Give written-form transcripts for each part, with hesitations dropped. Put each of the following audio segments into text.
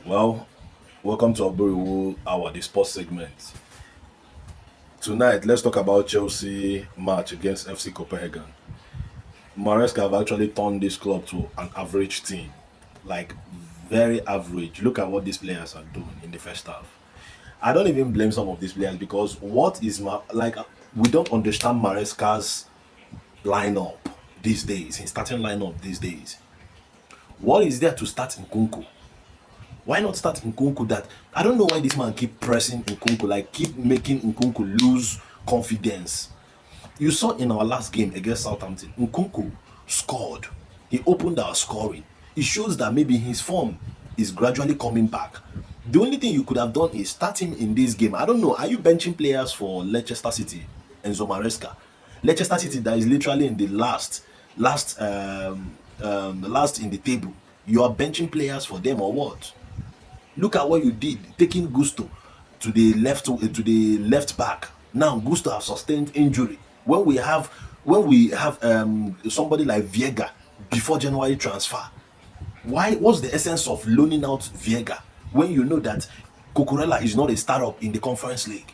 Well, welcome to OBUROIWU, the sports segment. Tonight, let's talk about Chelsea match against FC Copenhagen. Maresca have actually turned this club to an average team, like very average. Look at what these players are doing in the first half. I don't even blame some of these players because we don't understand Maresca's lineup these days, his starting lineup these days. What is there to start in Kunku? Why not start Nkunku? That I don't know why this man keep pressing Nkunku, like keep making Nkunku lose confidence. You saw in our last game against Southampton, Nkunku scored. He opened our scoring. It shows that maybe his form is gradually coming back. The only thing you could have done is start him in this game. I don't know. Are you benching players for Leicester City, Enzo Maresca? Leicester City that is literally in the last in the table. You are benching players for them or what? Look at what you did, taking Gusto to the left back. Now Gusto have sustained injury. When we have somebody like Viega before January transfer, what's the essence of loaning out Viega when you know that Cucurella is not a startup in the Conference League?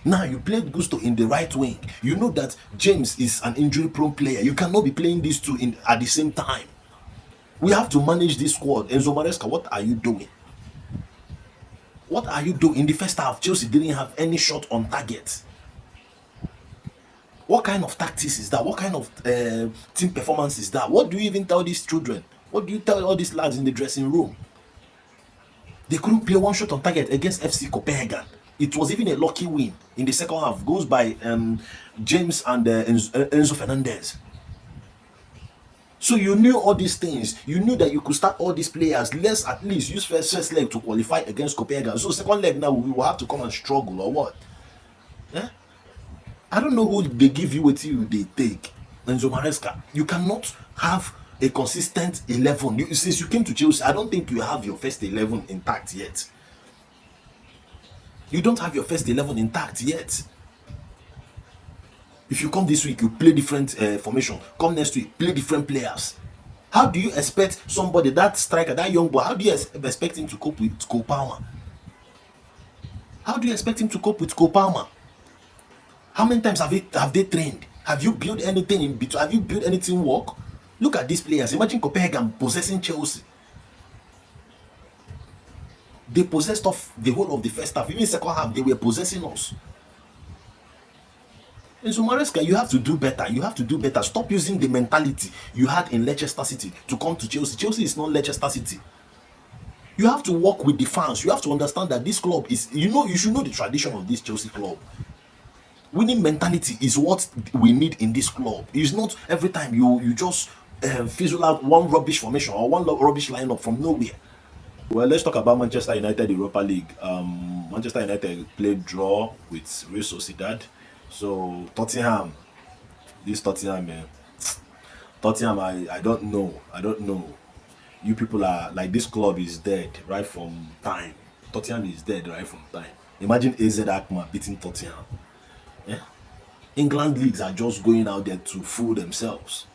Now you played Gusto in the right wing. You know that James is an injury-prone player. You cannot be playing these two at the same time. We have to manage this squad. Enzo Maresca, what are you doing? What are you doing? In the first half, Chelsea didn't have any shot on target. What kind of tactics is that? What kind of team performance is that? What do you even tell these children? What do you tell all these lads in the dressing room? They couldn't play one shot on target against FC Copenhagen. It was even a lucky win in the second half. Goes by James and Enzo Fernandez. So you knew all these things. You knew that you could start all these players. Let's at least use first leg to qualify against Copenhagen. So second leg now we will have to come and struggle or what? Eh? I don't know who they give you what you they take. Enzo Maresca, you cannot have a consistent 11. Since you came to Chelsea, I don't think you have your first 11 intact yet. You don't have your first 11 intact yet. If you come this week, you play different formation. Come next week, play different players. How do you expect somebody, that striker, that young boy, how do you expect him to cope with Cole Palmer? How do you expect him to cope with Cole Palmer? How many times have they trained? Have you built anything in between? Have you built anything work? Look at these players. Imagine Copenhagen possessing Chelsea. They possessed of the whole of the first half. Even second half, they were possessing us. And so Maresca, you have to do better. You have to do better. Stop using the mentality you had in Leicester City to come to Chelsea. Chelsea is not Leicester City. You have to work with the fans. You have to understand that this club is, you should know the tradition of this Chelsea club. Winning mentality is what we need in this club. It's not every time you just fizzle out one rubbish formation or one rubbish lineup from nowhere. Well, let's talk about Manchester United Europa League. Manchester United played draw with Real Sociedad. So Tottenham, Tottenham, I don't know. I don't know. You people are like, this club is dead right from time. Tottenham is dead right from time. Imagine AZ Alkmaar beating Tottenham. Yeah? England leagues are just going out there to fool themselves.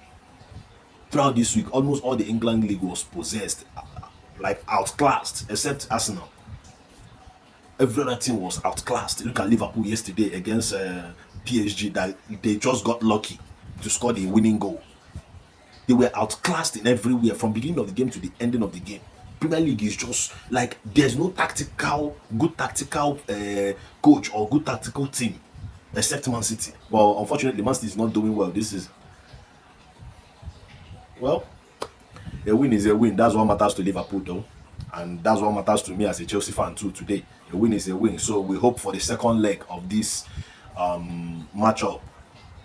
Throughout this week, almost all the England league was possessed, like outclassed, except Arsenal. Every other team was outclassed. Look at Liverpool yesterday against PSG, that they just got lucky to score the winning goal. They were outclassed in everywhere from beginning of the game to the ending of the game. Premier League is just like there's no good tactical coach or good tactical team except Man City. Well, unfortunately, Man City is not doing well. Well, a win is a win. That's what matters to Liverpool, though. And that's what matters to me as a Chelsea fan, too, today. A win is a win. So we hope for the second leg of this matchup.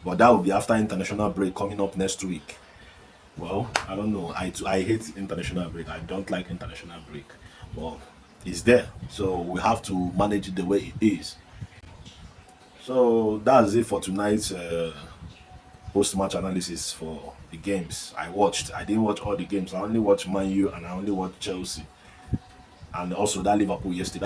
But that will be after international break coming up next week. Well, I don't know. I hate international break. I don't like international break. Well, it's there. So we have to manage it the way it is. So that's it for tonight's post-match analysis for the games I watched. I didn't watch all the games. I only watched Man U and I only watched Chelsea. And also that Liverpool yesterday.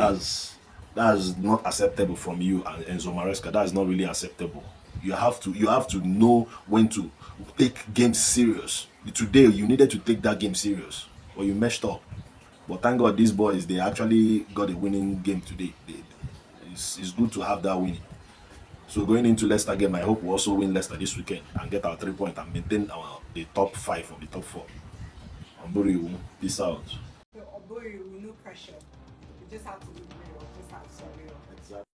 That's not acceptable from you and Enzo Maresca. That's not really acceptable. You have to know when to take games serious. Today you needed to take that game serious, or you messed up. But thank God these boys, they actually got a winning game today. It's good to have that winning. So going into Leicester game, I hope we also win Leicester this weekend and get our 3 points and maintain the top 5 from the top 4. OBUROIWU, peace out. So, OBUROIWU, no pressure. You just have to be real. Just have to be real. Exactly.